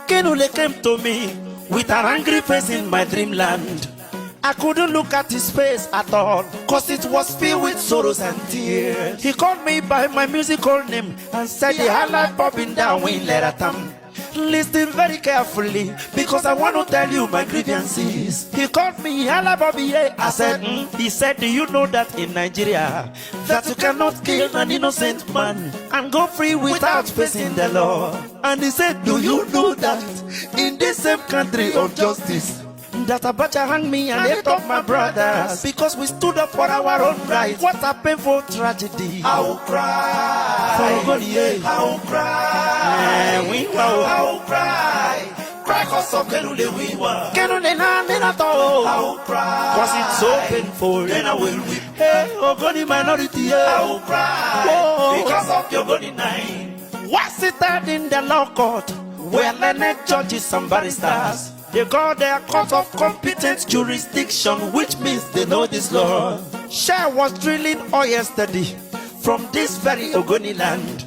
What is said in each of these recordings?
Kenule came to me with an angry face in my dreamland. I couldn't look at his face at all, cause it was filled with sorrows and tears. He called me by my musical name and said he had like popping down in Leratam. Listen very carefully, because I want to tell you my grievances. He called me Hala Bobby. I said, He said, do you know that in Nigeria, that you cannot kill an innocent man and go free without facing the law? And he said, do you know that in this same country of justice, that Abacha hang me and ate up my brothers because we stood up for our own rights? What a painful tragedy. I will cry for Ogoni. I will cry. I will cry. Cry cause of Kenule we were. Kenule na minato. I will cry cause it's so painful. Then I will weep. Hey, Ogoni minority. I will cry because of your Ogoni 9. What's it that in the law court where learned judges and barristers? They got their court of competent jurisdiction, which means they know this law. Share was drilling oil yesterday from this very Ogoni land,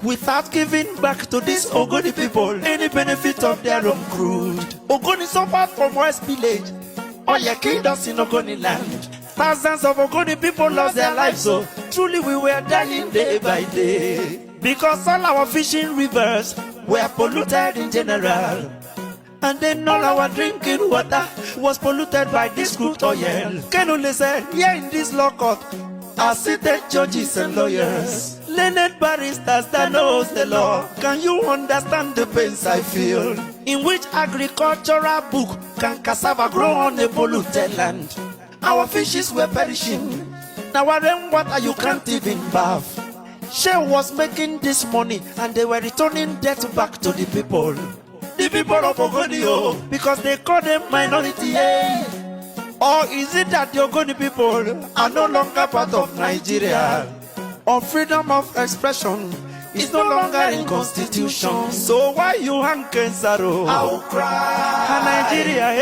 without giving back to these Ogoni people any benefit of their own crude. Ogoni suffered from West Village. Oil killed us in Ogoni land. Thousands of Ogoni people lost their lives, so truly we were dying day by day, because all our fishing rivers were polluted in general. And then all our drinking water was polluted by this crude oil. Kenule said, here in this law court are seated judges and lawyers, learned barristers that knows the law. Can you understand the pains I feel? In which agricultural book can cassava grow on a polluted land? Our fishes were perishing. Now our rainwater you can't even bath. Shell was making this money and they were returning debt back to the people. The people of Ogoni, because they call them minority. Or is it that the Ogoni people are no longer part of Nigeria? Or freedom of expression is no longer in constitution? So why you hang Kensaro? I will cry. Nigeria, I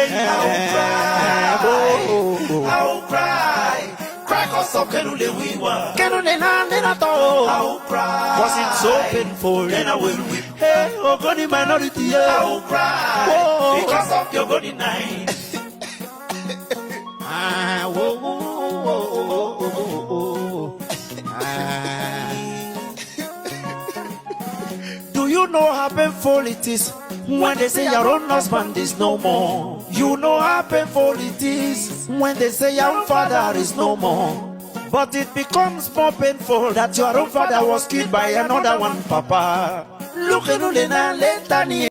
will cry. I will cry. Cry cause of Kenule we were. Kenule na minato. I will cry cause it's so painful. Then I will weep. Hey, Ogoni minority. I will cry because of your Ogoni 9. Do you know how painful it is when they say your own husband is no more? You know how painful it is when they say your own father is no more. But it becomes more painful that your own father was killed by another one, Papa. Look at